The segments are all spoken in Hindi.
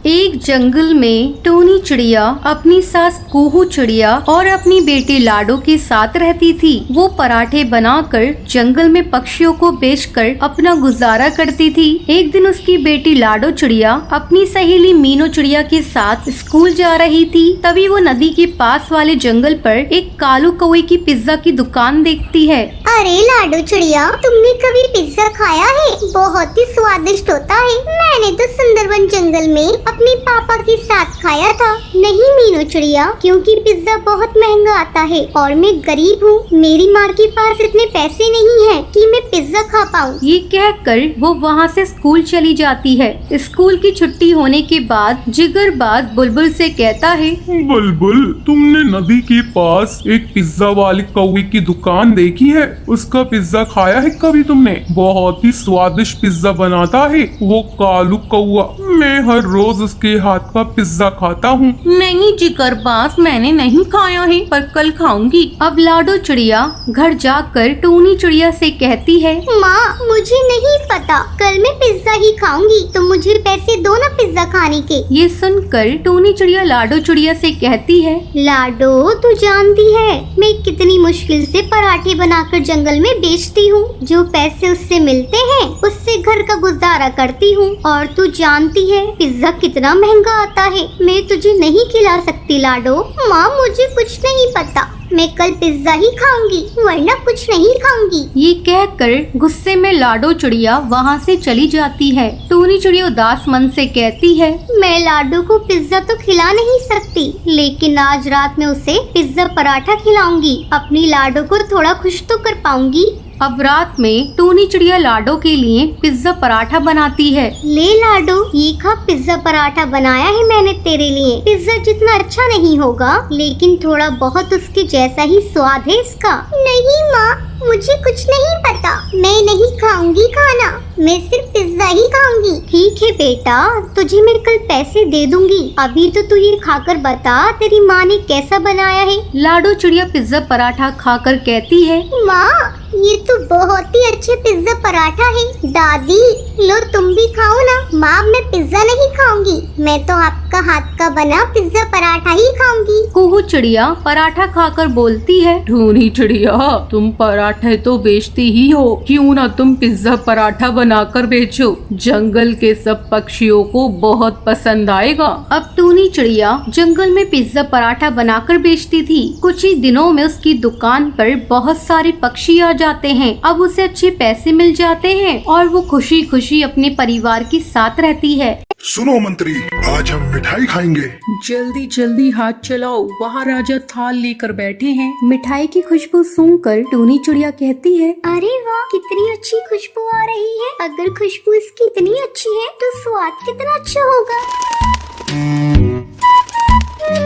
एक जंगल में टोनी चिड़िया अपनी सास कुहू चिड़िया और अपनी बेटी लाडो के साथ रहती थी। वो पराठे बनाकर जंगल में पक्षियों को बेचकर अपना गुजारा करती थी। एक दिन उसकी बेटी लाडो चिड़िया अपनी सहेली मीनू चिड़िया के साथ स्कूल जा रही थी। तभी वो नदी के पास वाले जंगल पर एक कालू कौवे की पिज्जा की दुकान देखती है। अरे लाडो चिड़िया, तुमने कभी पिज्जा खाया है? बहुत ही स्वादिष्ट होता है। मैंने तो सुंदरवन जंगल में अपने पापा के साथ खाया था। नहीं मीनू चिड़िया, क्योंकि पिज्जा बहुत महंगा आता है और मैं गरीब हूँ। मेरी माँ के पास इतने पैसे नहीं है कि मैं पिज्जा खा पाऊँ। ये कहकर वो वहाँ से स्कूल चली जाती है। स्कूल की छुट्टी होने के बाद जिगरबाज बुलबुल से कहता है, बुलबुल, तुमने नदी के पास एक पिज्जा वाली कौवे की दुकान देखी है? उसका पिज्जा खाया है कभी तुमने? बहुत ही स्वादिष्ट पिज्जा बनाता है वो कालू कौवा। मैं हर रोज उसके हाथ का पिज्जा खाता हूँ। नहीं जिगरबाज, मैंने नहीं खाया है, पर कल खाऊंगी। अब लाडो चिड़िया घर जाकर टोनी चिड़िया से कहती है, माँ, मुझे नहीं पता, कल मैं पिज्जा ही खाऊंगी। तो मुझे पैसे दो ना पिज्जा खाने के। ये सुनकर टोनी चिड़िया लाडो चिड़िया से कहती है, लाडो, तू जानती है मैं कितनी मुश्किल से पराठे बनाकर जंगल में बेचती हूँ। जो पैसे उससे मिलते हैं उससे घर का गुजारा करती हूँ। और तू जानती है पिज्जा कितना महंगा आता है। मैं तुझे नहीं खिला सकती लाडो। माँ, मुझे कुछ नहीं पता, मैं कल पिज्जा ही खाऊंगी, वरना कुछ नहीं खाऊंगी। ये कहकर गुस्से में लाडो चिड़िया वहाँ से चली जाती है। टोनी चिड़िया उदास मन से कहती है, मैं लाडो को पिज्जा तो खिला नहीं सकती, लेकिन आज रात में उसे पिज्जा पराठा खिलाऊंगी। अपनी लाडो को थोड़ा खुश तो कर पाऊंगी। अब रात में टोनी चिड़िया लाडो के लिए पिज्जा पराठा बनाती है। ले लाडो, ये खा, पिज्जा पराठा बनाया है मैंने तेरे लिए। पिज्जा जितना अच्छा नहीं होगा, लेकिन थोड़ा बहुत उसके जैसा ही स्वाद है इसका। नहीं माँ, मुझे कुछ नहीं पता, मैं नहीं खाऊंगी खाना, मैं सिर्फ पिज्जा ही खाऊंगी। ठीक है बेटा, तुझे मैं कल पैसे दे दूंगी। अभी तो तू ये खाकर बता तेरी माँ ने कैसा बनाया है। लाडो चिड़िया पिज्जा पराठा खाकर कहती है, माँ, ये तो बहुत ही अच्छे पिज्जा पराठा है। दादी, लो तुम भी खाओ ना। माँ, मैं पिज्जा नहीं खाऊंगी, मैं तो आपका हाथ का बना पिज्जा पराठा ही खाऊंगी। कुहू चिड़िया पराठा खाकर बोलती है, टोनी चिड़िया, तुम पराठे तो बेचती ही हो, क्यों ना तुम पिज्जा पराठा बनाकर बेचो? जंगल के सब पक्षियों को बहुत पसंद आएगा। अब टोनी चिड़िया जंगल में पिज्जा पराठा बनाकर बेचती थी। कुछ ही दिनों में उसकी दुकान पर बहुत सारे पक्षी आ जाते हैं। अब उसे अच्छे पैसे मिल जाते हैं और वो खुशी खुशी अपने परिवार के साथ रहती है। सुनो मंत्री, आज हम मिठाई खाएंगे। जल्दी जल्दी हाथ चलाओ, वहाँ राजा थाल लेकर बैठे हैं। मिठाई की खुशबू सुनकर टोनी चिड़िया कहती है, अरे वाह, कितनी अच्छी खुशबू आ रही है। अगर खुशबू इसकी इतनी अच्छी है तो स्वाद कितना अच्छा होगा।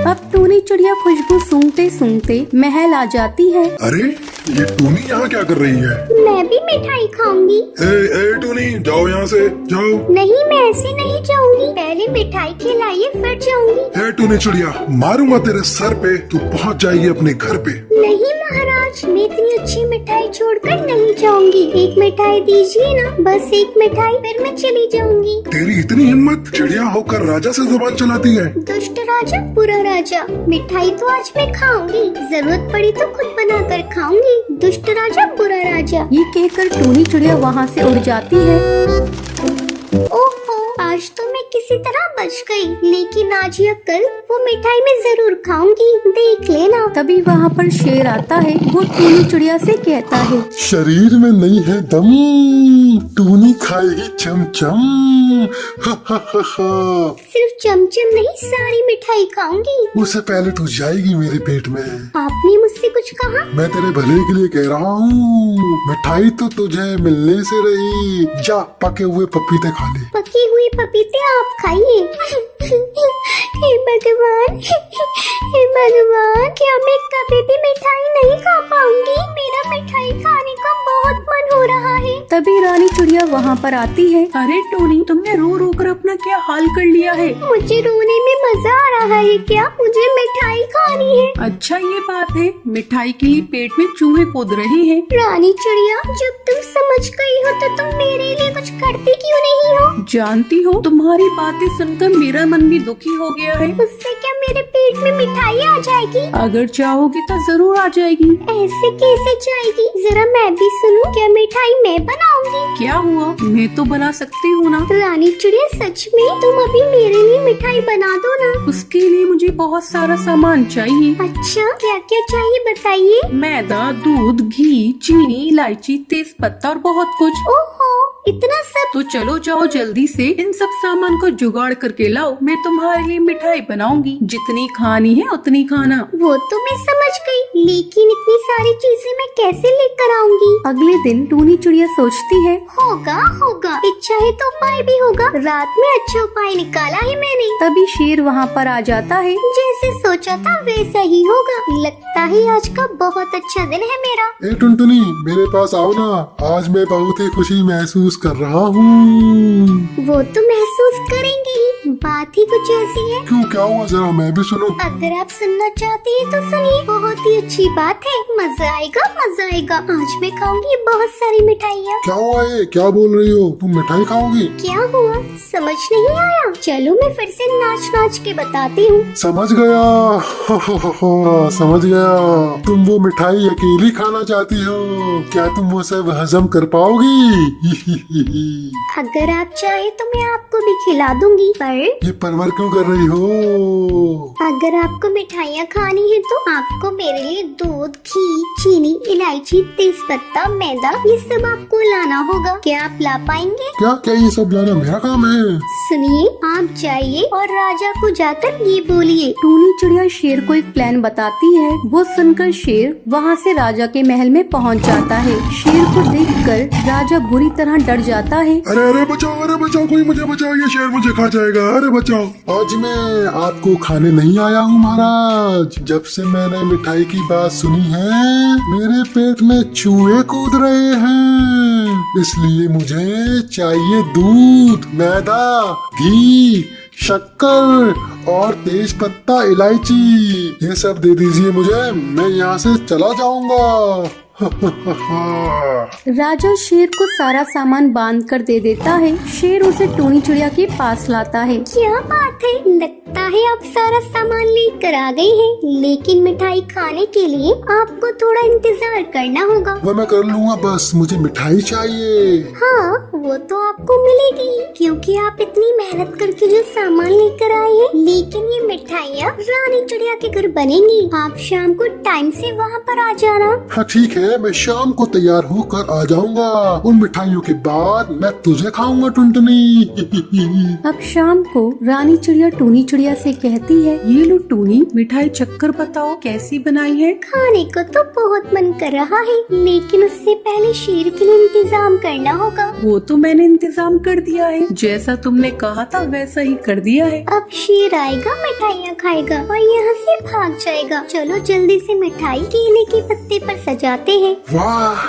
अब टोनी चिड़िया खुशबू सूंघते सूंघते महल आ जाती है। अरे, ये टोनी यहाँ क्या कर रही है? मैं भी मिठाई खाऊंगी। ए टोनी, जाओ यहाँ से, जाओ। नहीं, मैं ऐसे नहीं जाऊंगी, पहले मिठाई खिलाइए फिर जाऊंगी। ए टोनी चिड़िया, मारूंगा तेरे सर पे, तू पहुँच जाएगी अपने घर पे। नहीं महाराज, मैं इतनी अच्छी मिठाई छोड़कर नहीं जाऊंगी। एक मिठाई दीजिए ना, बस एक मिठाई, फिर मैं चली जाऊंगी। तेरी इतनी हिम्मत, चिड़िया होकर राजा से जुबान चलाती है। दुष्ट राजा, बुरा राजा, मिठाई तो आज मैं खाऊंगी, जरूरत पड़ी तो खुद बनाकर खाऊंगी। दुष्ट राजा, बुरा राजा। ये कहकर टोनी चिड़िया वहाँ से उड़ जाती है। ओहो, आज तो मैं किसी तरह बच गई, लेकिन आज या कल वो मिठाई मैं जरूर खाऊंगी, देख लेना। तभी वहाँ पर शेर आता है। वो टोनी चिड़िया से कहता है, शरीर में नहीं है दम, टोनी खाएगी चमचम। सिर्फ चमचम नहीं, सारी मिठाई खाऊंगी। उससे पहले तू जाएगी मेरे पेट में। आपने मुझसे कुछ कहा? मैं तेरे भले के लिए कह रहा हूँ। मिठाई तो तुझे मिलने से रही, जा पके हुए पपीते खा ले। पके हुए पपीते आप खाइए। हे भगवान, हे भगवान, क्या मैं कभी भी मिठाई नहीं खा पाऊंगी? मेरा मिठाई खाने का बहुत मन हो रहा है। तभी रानी चिड़िया वहाँ पर आती है। अरे टोनी, तुमने रो रो कर अपना क्या हाल कर लिया है? मुझे रोने में मजा आ रहा है क्या? मुझे मिठाई खानी है। अच्छा ये बात है, मिठाई के लिए पेट में चूहे कूद रहे हैं। रानी चिड़िया, जब तुम समझ गई हो तो तुम मेरे लिए कुछ करती क्यों नहीं हो? जानती हो, तुम्हारी बातें सुनकर मेरा मन भी दुखी हो गया है। उससे क्या मेरे पेट में मिठाई आ जाएगी? अगर चाहोगी तो जरूर आ जाएगी। ऐसे कैसे जाएगी? जरा मैं भी सुनूं। क्या मिठाई मैं बनाऊंगी? क्या हुआ, मैं तो बना सकती हूँ ना। रानी चिड़िया, सच में तुम अभी मेरे लिए मिठाई बना दो ना। उसके लिए मुझे बहुत सारा सामान चाहिए। अच्छा, क्या क्या चाहिए बताइए। मैदा, दूध, घी, चीनी, इलायची, तेज पत्ता और बहुत कुछ। ओहो, इतना सब? तो चलो जाओ जल्दी से इन सब सामान को जुगाड़ करके लाओ। मैं तुम्हारे लिए मिठाई बनाऊंगी, जितनी खानी है उतनी खाना। वो तो मैं समझ गई, लेकिन इतनी सारी चीजें मैं कैसे लेकर आऊंगी? अगले दिन टूनी चिड़िया सोचती है। होगा होगा, इच्छा है तो उपाय भी होगा। रात में अच्छा उपाय निकाला है मैंने। तभी शेर वहाँ पर आ जाता है। जैसे सोचा था वैसा ही होगा। लगता है आज का बहुत अच्छा दिन है मेरा। ए टुनटुनी, मेरे पास आओ ना। आज मैं बहुत ही खुशी महसूस कर रहा हूँ। वो तो महसूस करेंगे ही, बात ही कुछ ऐसी है। क्यों, क्या हुआ, जरा मैं भी सुनूं। अगर आप सुनना चाहती हैं तो सुनिए, बहुत ही अच्छी बात है। मजा आएगा मजा आएगा। आज मैं खाऊंगी बहुत सारी मिठाइयाँ। क्या हुआ ये, क्या बोल रही हो? तुम मिठाई खाओगी? क्या हुआ, समझ नहीं आया? चलो मैं फिर से नाच नाच के बताती हूँ। समझ गया। समझ गया। तुम वो मिठाई अकेली खाना चाहती हो। क्या तुम वो सब हजम कर पाओगी? अगर आप चाहे तो मैं आपको भी खिला दूंगी, पर ये परवर क्यों कर रही हो? अगर आपको मिठाइयाँ खानी है तो आपको मेरे लिए दूध, घी, चीनी, इलायची, तेज पत्ता, मैदा, ये सब आपको लाना होगा। क्या आप ला पाएंगे? क्या क्या ये सब लाना मेरा काम है? सुनिए, आप जाइए और राजा को जाकर ये बोलिए। टूनी चिड़िया शेर को एक प्लान बताती है। वो सुनकर शेर वहाँ से राजा के महल में पहुँच जाता है। शेर को देखकर राजा बुरी तरह डर जाता है। अरे अरे बचाओ, कोई मुझे बचाओ, ये शेर मुझे खा जाएगा। अरे बचाओ। आज मैं आपको खाने नहीं आया हूँ महाराज। जब से मैंने मिठाई की बात सुनी है, मेरे पेट में चूहे कूद रहे हैं। इसलिए मुझे चाहिए दूध, मैदा, घी, शक्कर और तेज पत्ता, इलायची। ये सब दे दीजिए मुझे, मैं यहाँ से चला जाऊंगा। राजा शेर को सारा सामान बांध कर दे देता है। शेर उसे टूनी चिड़िया के पास लाता है। क्या बात है, लगता है आप सारा सामान लेकर आ गई हैं, लेकिन मिठाई खाने के लिए आपको थोड़ा इंतजार करना होगा। वो मैं कर लूंगा, बस मुझे मिठाई चाहिए। हाँ, वो तो आपको मिलेगी, क्योंकि आप इतनी मेहनत करके जो सामान लेकर आए हैं। लेकिन ये मिठाइयाँ रानी चिड़िया के घर बनेंगी। आप शाम को टाइम से वहाँ पर आ जाना। हाँ ठीक है, मैं शाम को तैयार होकर आ जाऊंगा। उन मिठाइयों के बाद मैं तुझे खाऊंगा टुनटुनी। अब शाम को रानी चिड़िया टूनी चिड़िया से कहती है, ये लो टूनी, मिठाई चक्कर बताओ कैसी बनाई है। खाने को तो बहुत मन कर रहा है, लेकिन उससे पहले शेर के लिए इंतजाम करना होगा। वो तो मैंने इंतजाम कर दिया है, जैसा तुमने कहा था वैसा ही कर दिया है। अब शेर आएगा, मिठाइयाँ खाएगा और यहाँ से भाग जाएगा। चलो जल्दी से मिठाई केले के पत्ते पर सजाते हैं। वाह,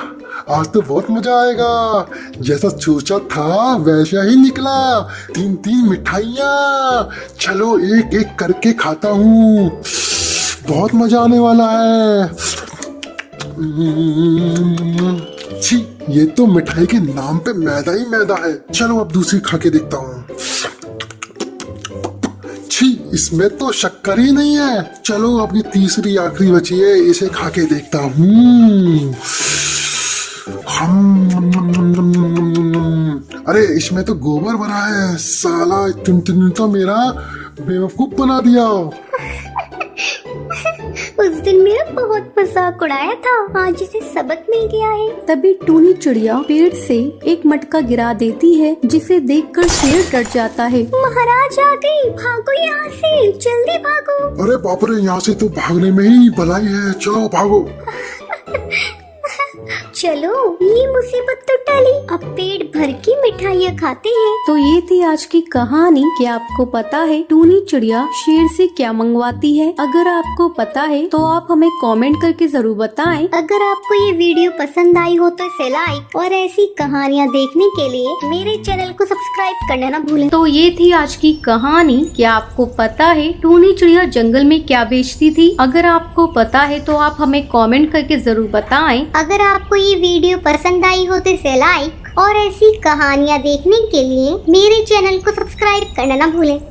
आज तो बहुत मजा आएगा। जैसा सोचा था वैसा ही निकला। 3-3 मिठाइयाँ। चलो एक एक करके खाता हूँ। बहुत मजा आने वाला है। छी, ये तो मिठाई के नाम पे मैदा ही मैदा है। चलो अब दूसरी खा के देखता हूँ। छी, इसमें तो शक्कर ही नहीं है। चलो अब ये तीसरी आखिरी बची है, इसे खा के देखता हूँ। अरे इसमें तो गोबर भरा है। साला टुनटुनी तो मेरा बेवकूफ बना दिया। उस दिन मेरा बहुत मजाक उड़ाया था, आज इसे सबक मिल गया है। तभी टूनी चिड़िया पेड़ से एक मटका गिरा देती है, जिसे देखकर शेर डर जाता है। महाराज आ गए, भागो यहाँ से, जल्दी भागो। अरे बाप रे, यहाँ से तो भागने में ही भलाई है। चलो भागो। चलो ये मुसीबत तो टली, अब पेट भर की मिठाइयाँ खाते हैं। तो ये थी आज की कहानी। क्या आपको पता है टूनी चिड़िया शेर से क्या मंगवाती है? अगर आपको पता है तो आप हमें कमेंट करके जरूर बताएं। अगर आपको ये वीडियो पसंद आई हो तो इसे लाइक और ऐसी कहानियाँ देखने के लिए मेरे चैनल को सब्सक्राइब करना ना भूलें। तो ये थी आज की कहानी। क्या आपको पता है टूनी चिड़िया जंगल में क्या बेचती थी? अगर आपको पता है तो आप हमें कमेंट करके जरूर बताएं। अगर आपको ये वीडियो पसंद आई हो तो इसे लाइक और ऐसी कहानियाँ देखने के लिए मेरे चैनल को सब्सक्राइब करना ना भूलें।